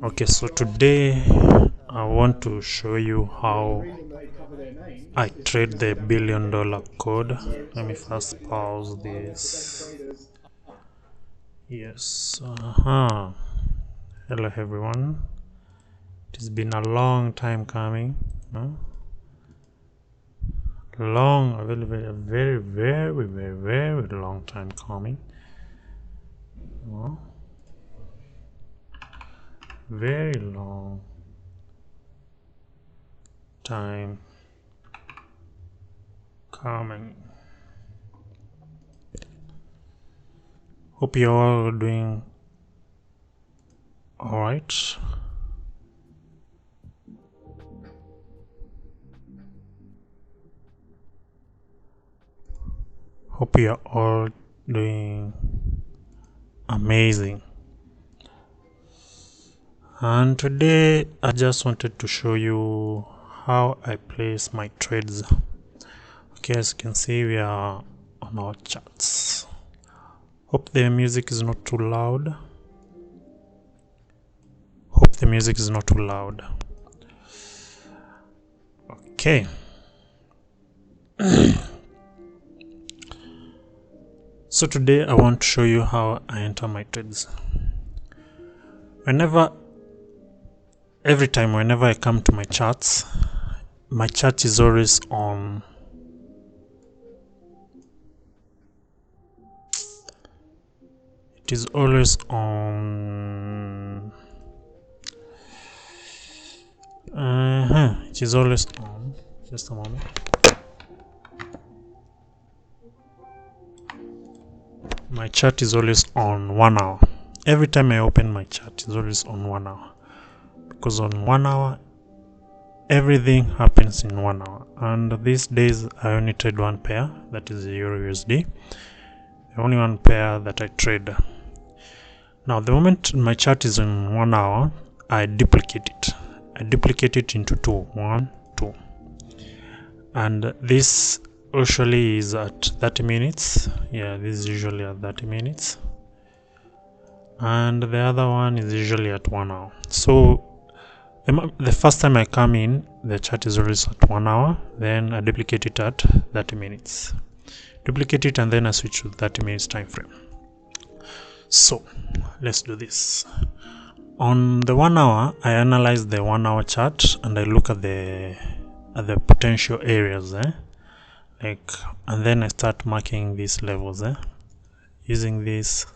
Okay, so today I want to show you how I trade the $1 billion code. Let me first pause this. Yes. Hello everyone. It has been a long time coming. A very long time coming. Very long time coming. Hope you're all doing all right. Hope you're all doing amazing. And today I just wanted to show you how I place my trades. Okay, as you can see, we are on our charts. Hope the music is not too loud. Okay. So today I want to show you how I enter my trades. Every time whenever I come to my charts, my chart is always on it is always on just a moment. My chart is always on 1 hour. Every time I open my chart, it's always on 1 hour, because on 1 hour everything happens in 1 hour. And these days I only trade one pair, that is the Euro USD, the only one pair that I trade. Now the moment my chart is in 1 hour, I duplicate it into 2, 1, 2, and this usually is at 30 minutes. Yeah, this is usually at 30 minutes, and the other one is usually at 1 hour. So the first time I come in, the chart is always at 1 hour, then I duplicate it at 30 minutes, duplicate it, and then I switch to 30 minutes time frame. So let's do this. On the 1 hour, I analyze the 1 hour chart and I look at the potential areas, and then I start marking these levels, using this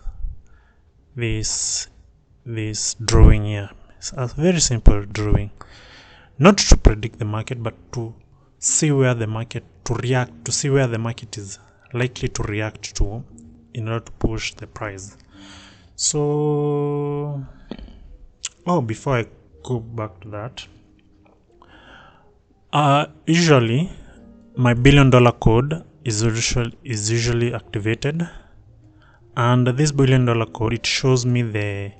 drawing here. It's a very simple drawing, not to predict the market, but to see where the market is likely to react to in order to push the price. So before I go back to that, usually my $1 billion code is usually activated, and this $1 billion code, it shows me the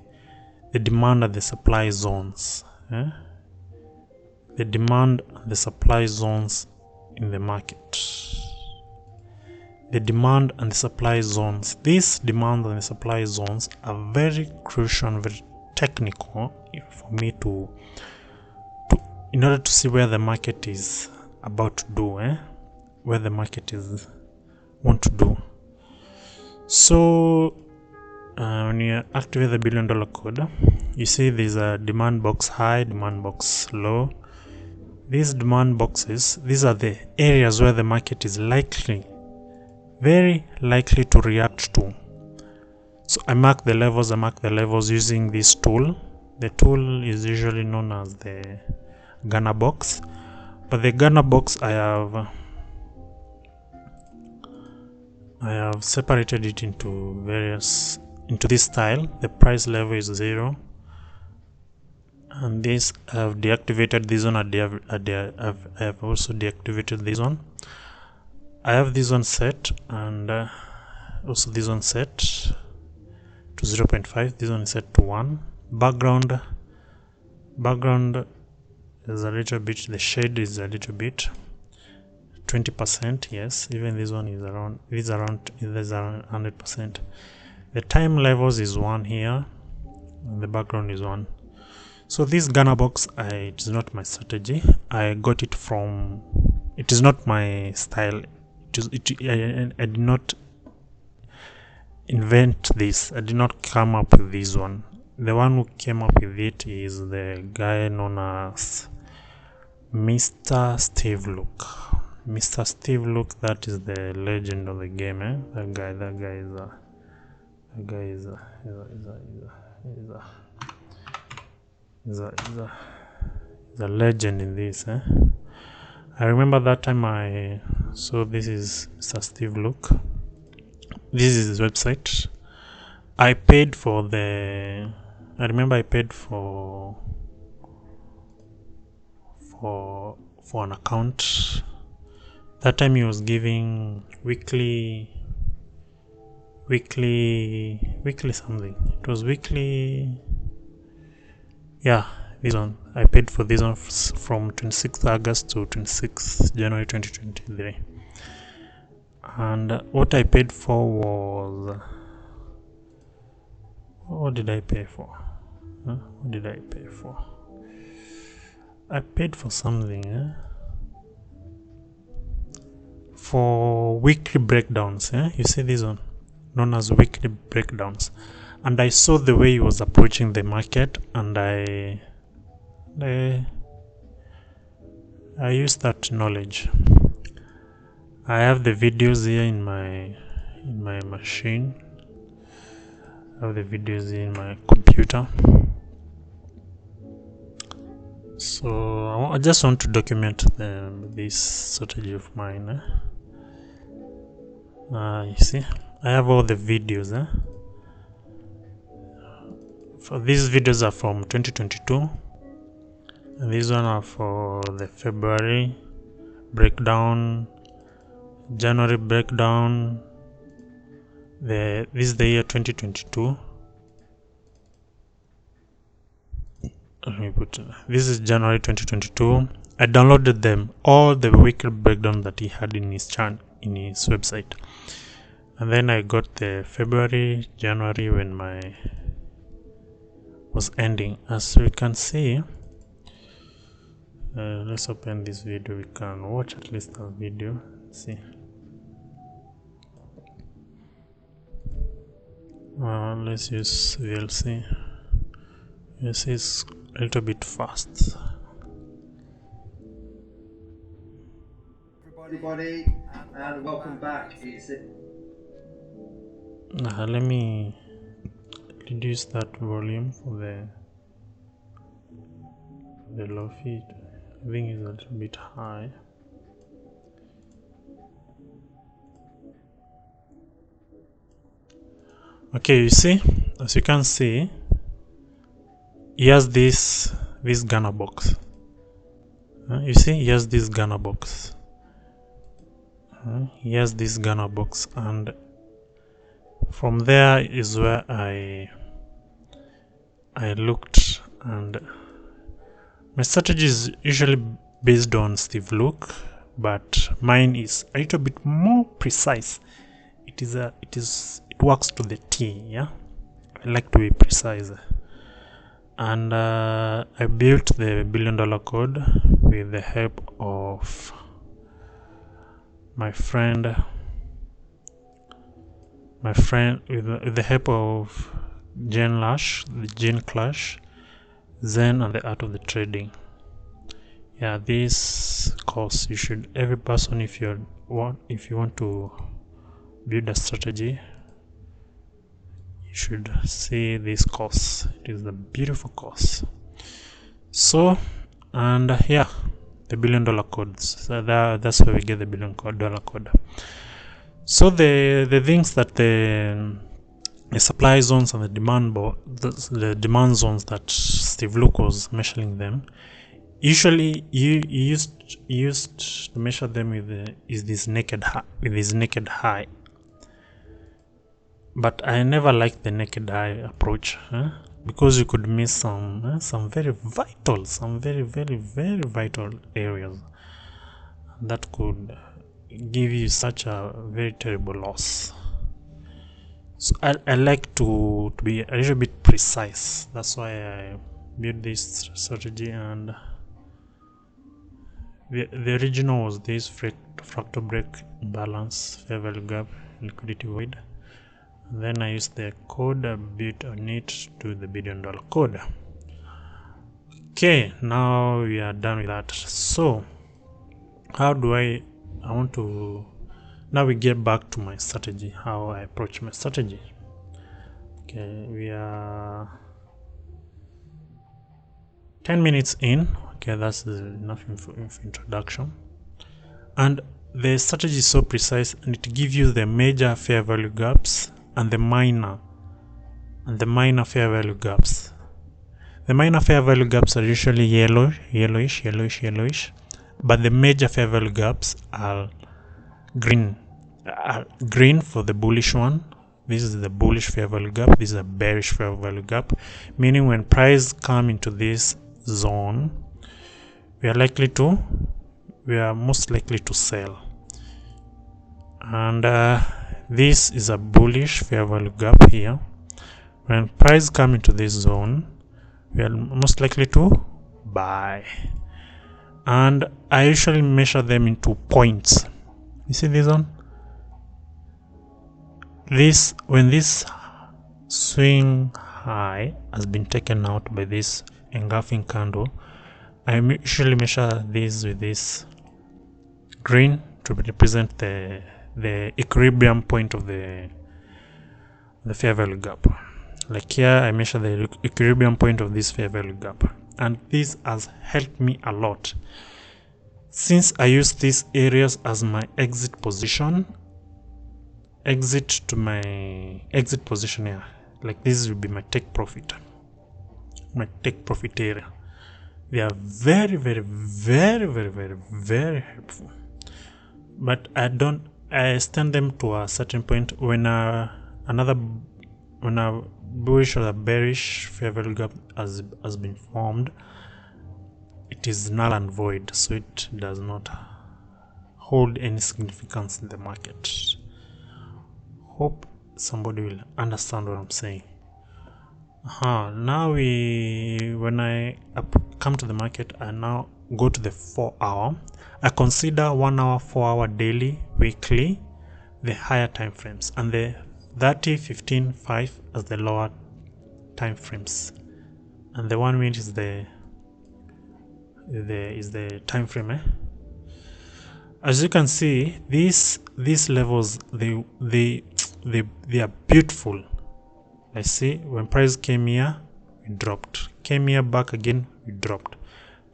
demand and the supply zones, the demand and the supply zones in the market. The demand and the supply zones. These demand and the supply zones are very crucial and very technical for me in order to see where the market is about to do, where the market is want to do. So when you activate the $1 billion code, you see there's a demand box high, demand box low. These demand boxes, these are the areas where the market is very likely to react to. So I mark the levels using this tool. The tool is usually known as the Ghana box, but the Ghana box I have separated it into this style. The price level is 0, and this I have deactivated this one. I have also deactivated this one. I have this one set, and also this one set to 0.5. This one is set to 1. Background is a little bit, the shade is a little bit, 20%. Yes, even this one is around 100%. The time levels is 1 here, and the background is 1. So this Ghana box, it is not my strategy. I got it from, it is not my style. I did not invent this. I did not come up with this one. The one who came up with it is the guy known as Mr. Steve Luke. Mr. Steve Luke, that is the legend of the game, eh? That guy is a legend in this, eh? I remember that time so this is Mr. Steve Luke. This is his website. I paid for the, I remember I paid for an account. That time he was giving weekly something. It was weekly, yeah, this one. I paid for this one from 26th August to 26th January 2023. And what I paid for was, what did I pay for? What did I pay for? I paid for something, for weekly breakdowns. You see this one, known as weekly breakdowns. And I saw the way he was approaching the market, and I used that knowledge. I have the videos here in my machine. I have the videos here in my computer. So I just want to document this strategy of mine. You see, I have all the videos. For these videos are from 2022, and these one are for the February breakdown, January breakdown. This is the year 2022. Let me put this is January 2022. I downloaded them, all the weekly breakdown that he had in his website, and then I got the February, January when my was ending. As we can see, let's open this video. We can watch at least a video. See, let's use VLC. Yes, it's a little bit fast. Everybody, and welcome back. Let me reduce that volume for the low feed. I think it's a little bit high. Okay, you see, as you can see, he has this Ghana box. You see, he has this Ghana box. He has this Ghana box, and from there is where I looked, and my strategy is usually based on Steve Luke, but mine is a little bit more precise. It works to the T. Yeah, I like to be precise. And I built the $1 billion code with the help of my friend with the help of Jen Clash, Zen, and the Art of the Trading. Yeah, this course, you should, every person, if you want to build a strategy, you should see this course. It is a beautiful course. So, and yeah, the $1 billion codes. So that's where we get the $1 billion code. So the things that the supply zones and the demand zones that Steve Luke was measuring them, usually you used to measure them with this naked high. But I never liked the naked eye approach, because you could miss some very vital areas that could give you such a very terrible loss. So I like to be a little bit precise. That's why I built this strategy. And the original was this fractal break imbalance, fair value gap, liquidity void. And then I used the code I built on it to the $1 billion code. Okay, now we are done with that. So how do I want to now we get back to my strategy, how I approach my strategy. Okay, we are 10 minutes in. Okay, that's enough introduction. And the strategy is so precise, and it gives you the major fair value gaps and the minor fair value gaps. The minor fair value gaps are usually yellowish, but the major fair value gaps are green. Green for the bullish one. This is the bullish fair value gap. This is a bearish fair value gap, meaning when price come into this zone, we are most likely to sell. And this is a bullish fair value gap here. When price come into this zone, we are most likely to buy. And I usually measure them into points. You see this one? When this swing high has been taken out by this engulfing candle, I usually measure this with this green to represent the equilibrium point of the fair value gap. Like here, I measure the equilibrium point of this fair value gap, and this has helped me a lot, since I use these areas as my exit position. Exit to my exit position here. Like this will be my take profit area. They are very helpful, but I stand them to a certain point. When a bullish or a bearish fair value gap has been formed, it is null and void, so it does not hold any significance in the market. Hope somebody will understand what I'm saying. Now when I come to the market, I now go to the 4 hour. I consider 1 hour, 4 hour, daily, weekly, the higher time frames, and the 30, 15, 5 as the lower time frames, and the 1 minute is the time frame. As you can see, these levels, they are beautiful. I see when price came here, we dropped, came here, back again, we dropped.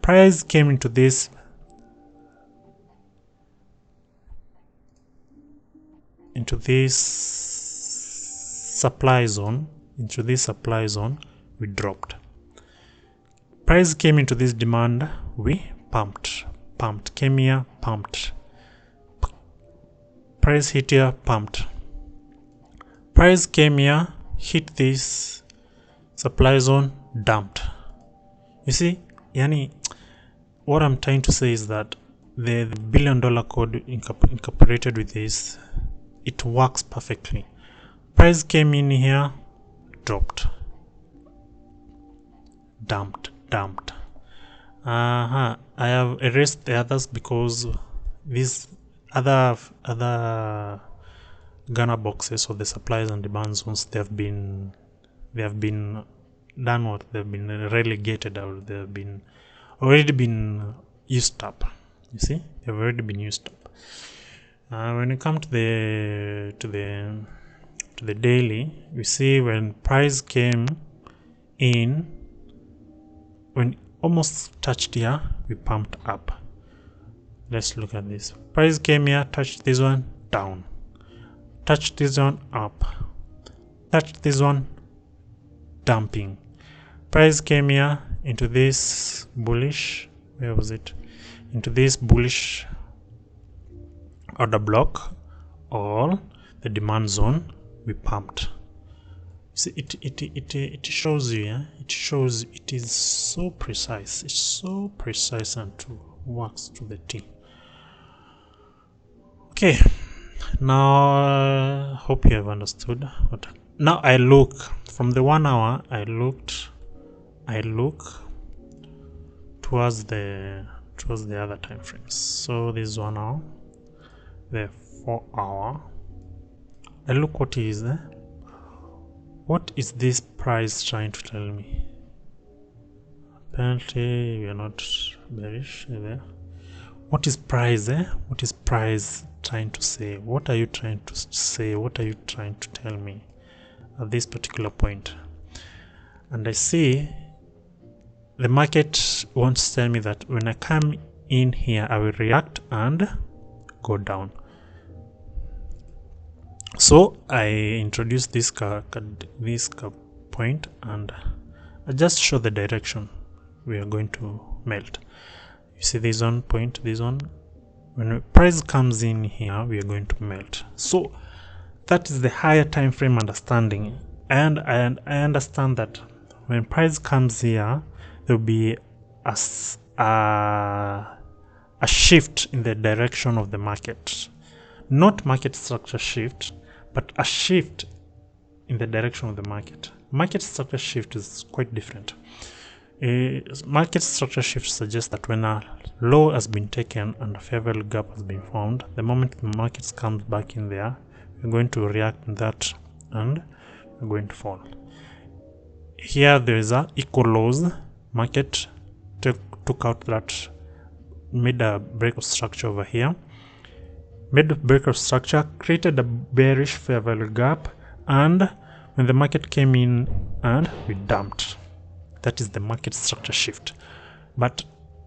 Price came into this supply zone, we dropped. Price came into this demand, we pumped, came here, pumped. Price hit here, pumped. Price came here, hit this supply zone, dumped. You see, yani, what I'm trying to say is that the $1 billion code incorporated with this, it works perfectly. Price came in here, dropped, dumped. I have erased the others because these other Ghana boxes or the supplies and demand zones, they have been done what they've been relegated, or they've already been used up. You see, they've already been used up. When you come to the daily, you see when price came in, when almost touched here, we pumped up. Let's look at this. Price came here, touched this one, down, touched this one, up, touched this one, dumping. Price came here into this bullish, where was it, into this bullish order block or the demand zone, we pumped. See, it shows you, yeah? It shows it is so precise. It's so precise and works to the T. Okay, now hope you have understood what. Now I look from the 1 hour. I look towards the other time frames. So this 1 hour, the 4 hour. I look what is there. What is this price trying to tell me? Apparently we are not bearish there. What is price What is price trying to say? What are you trying to say? What are you trying to tell me at this particular point? And I see the market wants to tell me that when I come in here, I will react and go down. So I introduce this point and I just show the direction we are going to melt. You see this one point, this one. When the price comes in here, we are going to melt. So that is the higher time frame understanding, and I understand that when price comes here, there will be a shift in the direction of the market, not market structure shift, but a shift in the direction of the market. Market structure shift is quite different. Market structure shift suggests that when a low has been taken and a fair value gap has been found, the moment the market comes back in there, we're going to react in that and we're going to fall. Here there is a equal lows. Market took out that, made a break of structure over here, made a break of structure, created a bearish fair value gap, and when the market came in and we dumped. That is the market structure shift. But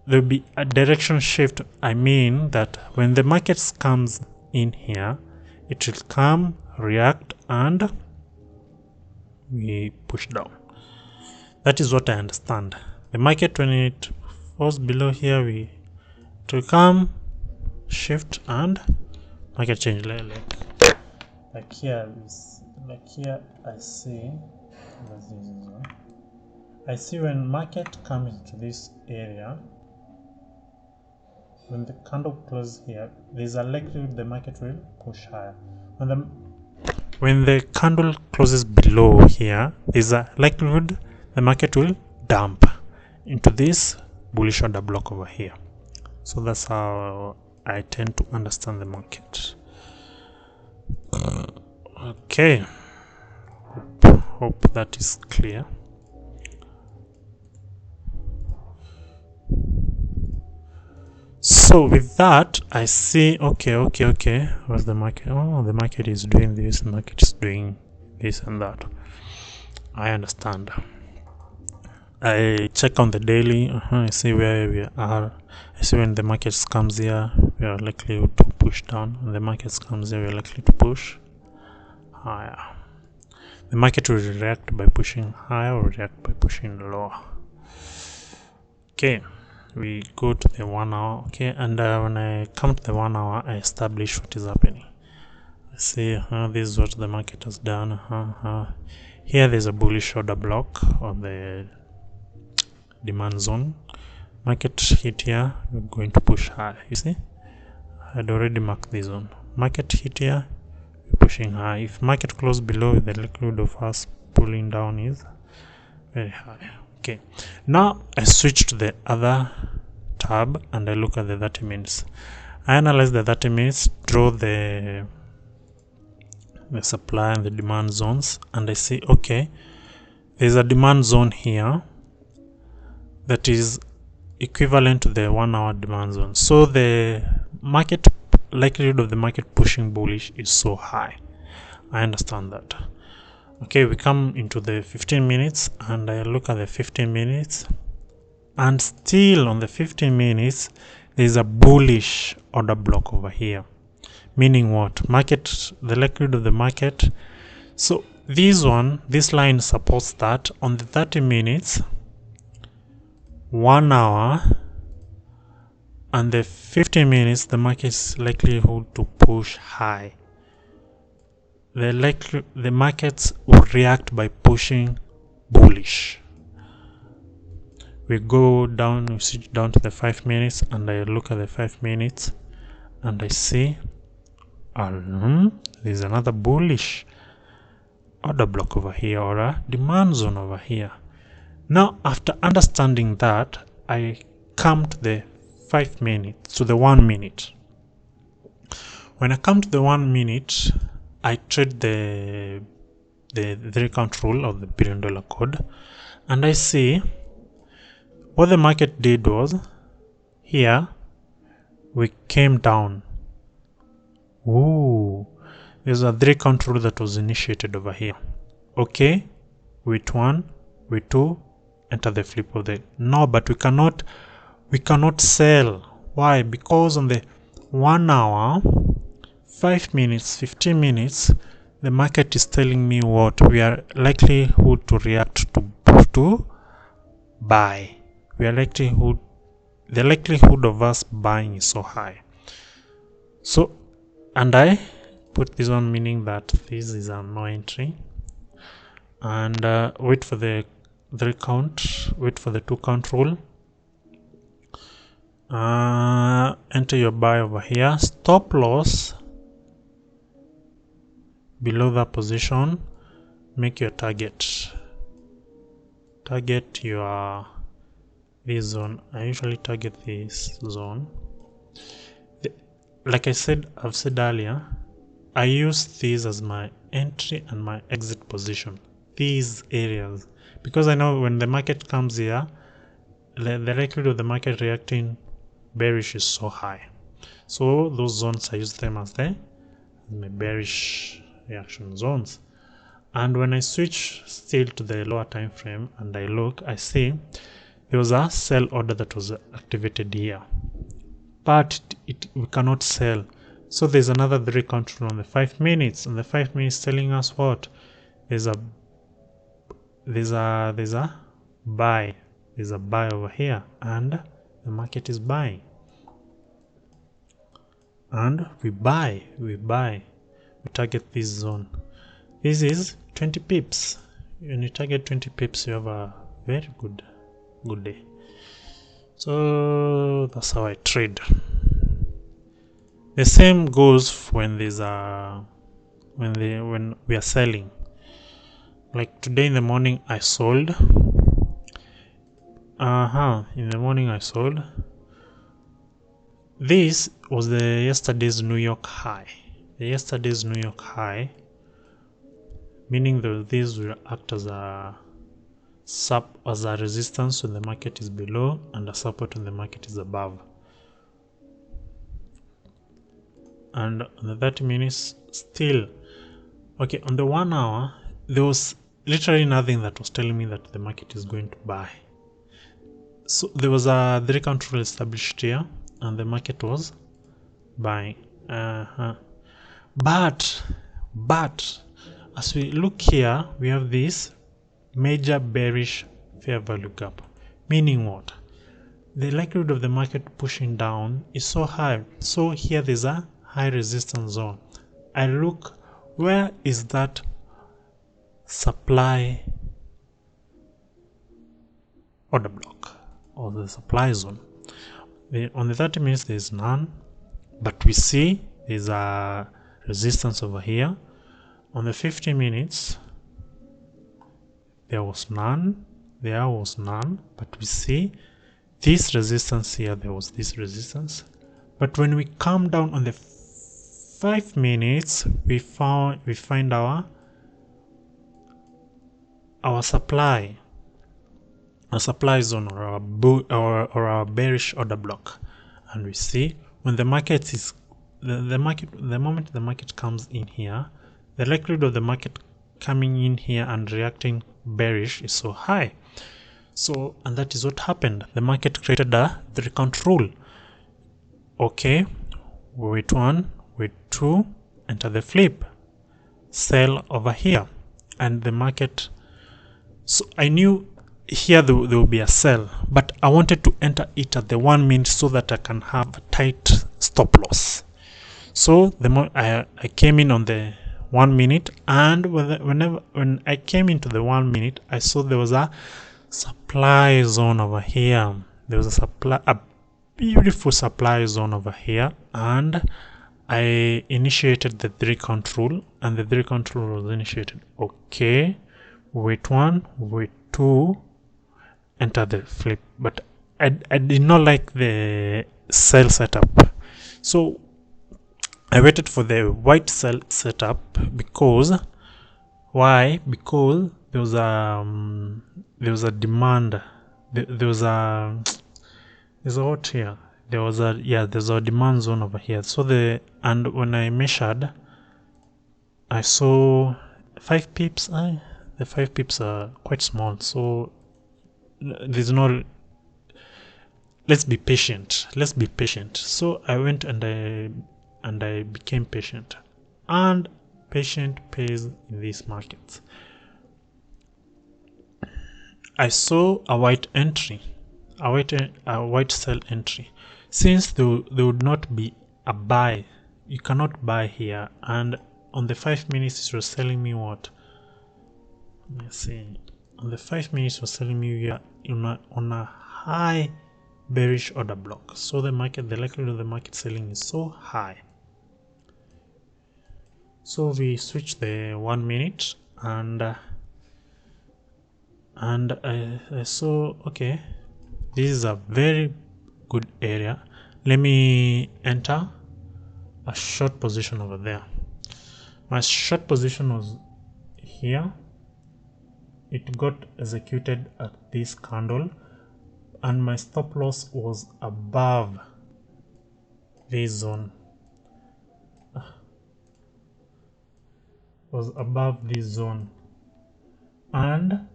there will be a direction shift. I mean that when the market comes in here, it will come, react, and we push down. That is what I understand. The market, when it falls below here, it will come, shift, and market change. Like here I see when market comes to this area, when the candle closes here, there's a likelihood the market will push higher. When the candle closes below here, there's a likelihood the market will dump into this bullish order block over here. So that's how I tend to understand the market. Okay, hope that is clear. So with that, I see, okay, what's the market? Oh, the market is doing this, the market is doing this and that. I understand. I check on the daily, I see where we are. I see when the market comes here, we are likely to push down. When the market comes here, we are likely to push higher. The market will react by pushing higher or react by pushing lower. Okay, we go to the 1 hour. Okay, and when I come to the 1 hour, I establish what is happening. I see this is what the market has done. Here there's a bullish order block on the demand zone. Market hit here, we're going to push high. You see, I had already marked this one. Market hit here, we're pushing high. If market close below, the likelihood of us pulling down is very high. Okay, now I switch to the other tab and I look at the 30 minutes. I analyze the 30 minutes, draw the supply and the demand zones, and I see, okay, there's a demand zone here that is equivalent to the 1 hour demand zone. So the market likelihood of the market pushing bullish is so high. I understand that. Okay, we come into the 15 minutes and I look at the 15 minutes, and still on the 15 minutes there's a bullish order block over here. Meaning what? Market, the likelihood of the market. So this line supports that on the 30 minutes, 1 hour, and the 15 minutes, the market is likelihood to push high. The markets will react by pushing bullish. We go down, we switch down to the 5 minutes, and I look at the 5 minutes, and I see, There's another bullish order block over here, or a demand zone over here. Now, after understanding that, I come to the 5 minutes, to the 1 minute. When I come to the 1 minute, I trade the 3-count rule of the $1 billion code, and I see what the market did was, here we came down. Ooh, there's a 3-count rule that was initiated over here. Okay, with 1, with 2, enter the flip of the no, but we cannot sell. Why? Because on the 1 hour, 5 minutes, 15 minutes, the market is telling me what we are likelihood to react to buy. The likelihood of us buying is so high. So, and I put this on, meaning that this is a no entry, and wait for the 3-count, wait for the 2-count rule. Enter your buy over here, stop loss below that position, make your target your this zone. I usually target this zone. Like I've said earlier, I use these as my entry and my exit position, these areas, because I know when the market comes here, the likelihood of the market reacting bearish is so high. So those zones, I use them as my bearish reaction zones. And when I switch still to the lower time frame and I look, I see there was a sell order that was activated here, but we cannot sell. So there's another 3-count rule on the 5 minutes, and the 5 minutes telling us what? There's a buy. There's a buy over here, and the market is buying. And we target this zone. This is 20 pips. When you target 20 pips, you have a very good day. So that's how I trade. The same goes when there's when we are selling. Like today in the morning I sold. In the morning I sold. This was yesterday's New York high. Yesterday's New York high, meaning that these will act as a resistance when the market is below and a support when the market is above. And on the 30 minutes still okay. On the 1 hour there was literally nothing that was telling me that the market is going to buy. So there was a 3-count rule established here and the market was buying. But as we look here, we have this major bearish fair value gap, meaning what? The likelihood of the market pushing down is so high. So here there's a high resistance zone. I look, where is that supply order block or the supply zone? On the 30 minutes there's none, but we see there's a resistance over here. On the 50 minutes there was none, but we see this resistance here. There was this resistance, but when we come down on the 5 minutes, we find our supply zone, or our bearish order block, and we see when the market is the moment the market comes in here, the likelihood of the market coming in here and reacting bearish is so high. So, and that is what happened. The market created a 3-count rule. Okay, wait 1, wait 2, enter the flip, sell over here, and the market. So I knew here there will be a sell, but I wanted to enter it at the 1 minute so that I can have a tight stop loss. So I came in on the 1 minute, and when I came into the 1 minute, I saw there was a supply zone over here. There was a beautiful supply zone over here, and I initiated the 3-count rule, and the 3-count rule was initiated. Okay, wait 1, wait 2, enter the flip. But I did not like the cell setup, so I waited for the white cell setup. Because why? Because there was a demand. There's a what here? There's a demand zone over here. So when I measured, I saw 5 pips. The 5 pips are quite small, so there's no. Let's be patient. So I went and I became patient, and patient pays in these markets. I saw a white entry, a white sell entry. Since there would not be a buy, you cannot buy here. And on the 5 minutes, it was telling me what? Let's see. On the 5 minutes, it was telling me we are on a high bearish order block. So the likelihood of the market selling is so high. So we switch the 1 minute, and I saw, okay, this is a very good area. Let me enter a short position over there. My short position was here. It got executed at this candle, and my stop loss was above this zone. And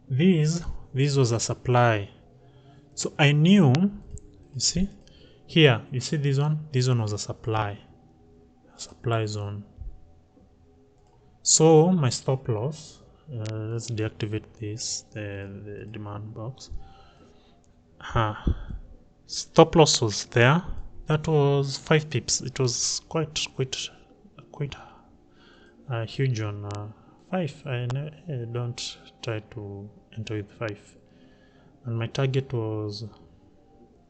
this was a supply. So I knew, you see here, you see this one was a supply zone. So my stop loss, let's deactivate this, the demand box. Stop loss was there. That was 5 pips. It was quite a huge one. 5. I don't try to enter with 5. And my target was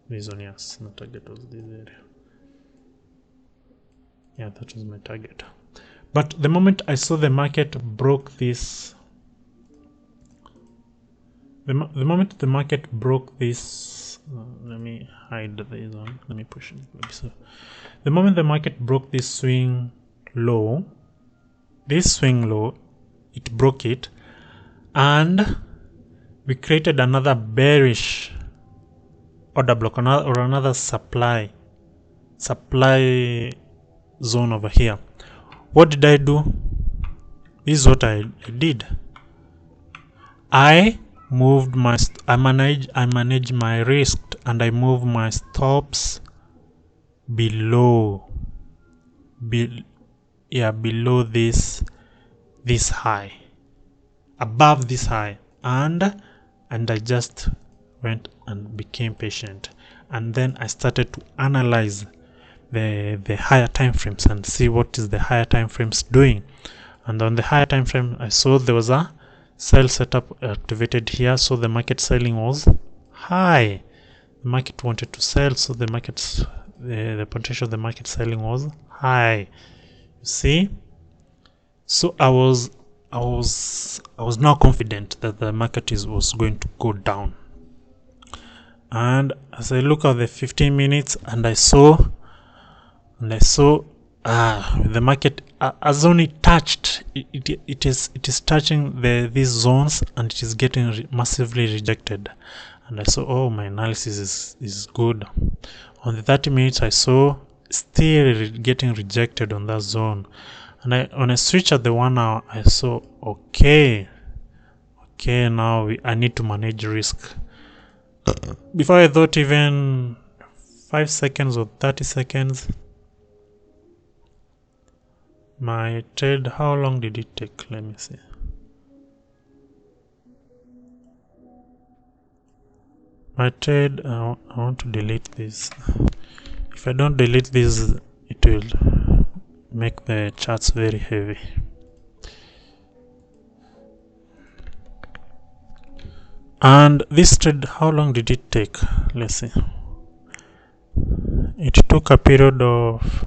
this one. Yes, my target was this area. Yeah, that was my target. But the moment I saw the market broke this, the moment the market broke this, let me hide this one. Let me push it. So the moment the market broke this swing low, it broke it, and we created another bearish order block, or another supply zone over here. What did I do? This is what I did. I moved I manage my risk, and I move my stops below this high, above this high, and I just went and became patient. And then I started to analyze the higher time frames and see what is the higher time frames doing. And on the higher time frame, I saw there was a sell setup activated here. So the market selling was high. The market wanted to sell, so the potential of the market selling was high. You see? So I was now confident that the market was going to go down. And as I look at the 15 minutes, and I saw the market has only touched it is touching these zones, and it is getting massively rejected. And I saw, oh, my analysis is good. On the 30 minutes, I saw still getting rejected on that zone. And when I switch at the 1 hour, I saw, okay, now I need to manage risk. Before I thought even 5 seconds or 30 seconds, my trade, how long did it take? Let me see. My trade, I want to delete this. If I don't delete this, it will make the charts very heavy. And this trade, how long did it take? Let's see. It took a period of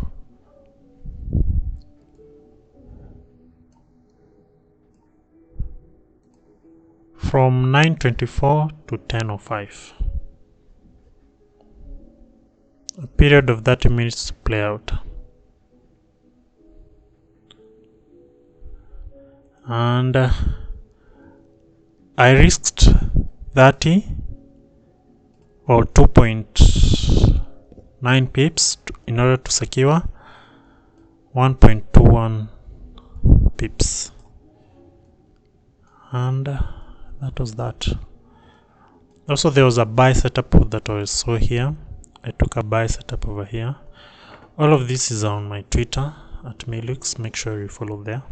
from 9:24 to 10:05. A period of 30 minutes to play out. And I risked 30 or 2.9 pips in order to secure 1.21 pips, and that was that. Also, there was a buy setup that I saw here. I took a buy setup over here. All of this is on my Twitter at Melux. Make sure you follow there.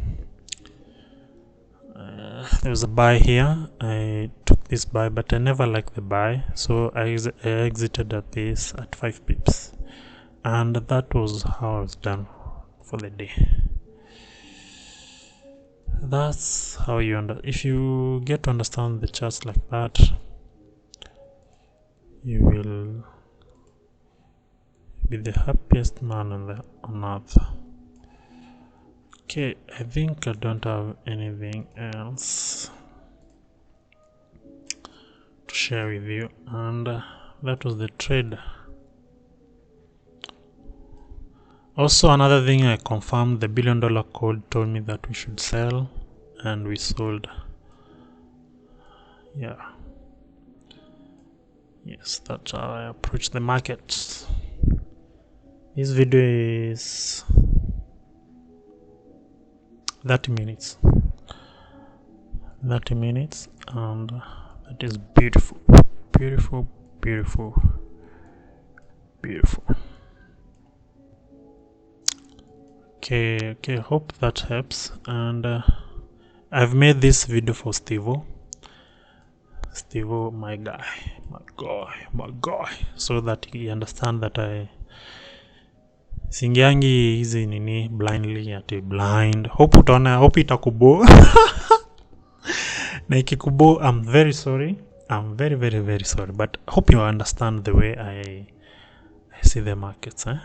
There was a buy here. I took this buy, but I never liked the buy, so I exited at this at 5 pips, and that was how I was done for the day. That's how you if you get to understand the charts like that, you will be the happiest man on earth. Okay, I think I don't have anything else to share with you, and that was the trade. Also, another thing I confirmed, the $1 billion code told me that we should sell, and we sold. Yeah. Yes, that's how I approach the markets. This video is 30 minutes. 30 minutes, and that is beautiful. Beautiful, beautiful, beautiful. Okay, hope that helps. And I've made this video for Stevo, my guy, so that he understand that I singiangi hizi nini blindly, ati blind. Hope itakubo. Na ikikubo, I'm very sorry. I'm very, very, very sorry, but hope you understand the way I see the markets, I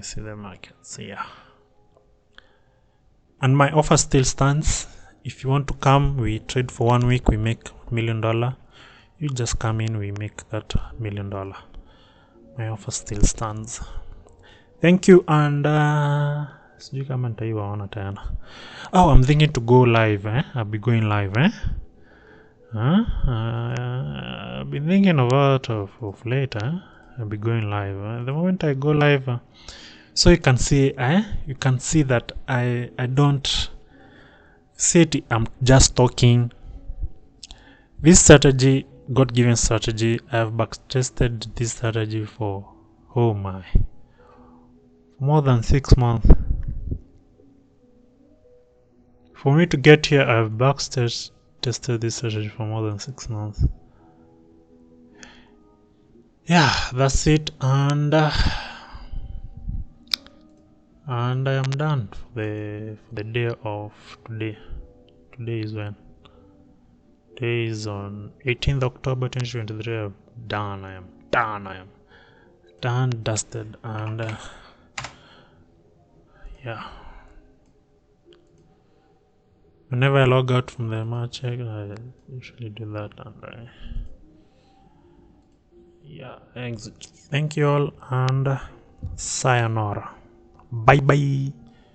see the markets, yeah. And my offer still stands. If you want to come, we trade for 1 week, we make $1 million. You just come in, we make that $1 million. My offer still stands. Thank you. And sijui kama nitaiwaona tena. Oh, I'm thinking to go live, I'll be going live, I've been thinking about of late, I'll be going live. The moment I go live, so you can see, that I don't see it. I'm just talking. This strategy, God-given strategy, I've backtested this strategy for more than 6 months. For me to get here, I've backtested this strategy for more than 6 months. Yeah, that's it, and I am done for the day of today. Today is when? Today is on 18th October 2023. I'm done. I am done, dusted, and yeah. Whenever I log out from the match, I usually do that, and exit. Thank you all, and sayonara. Bye bye.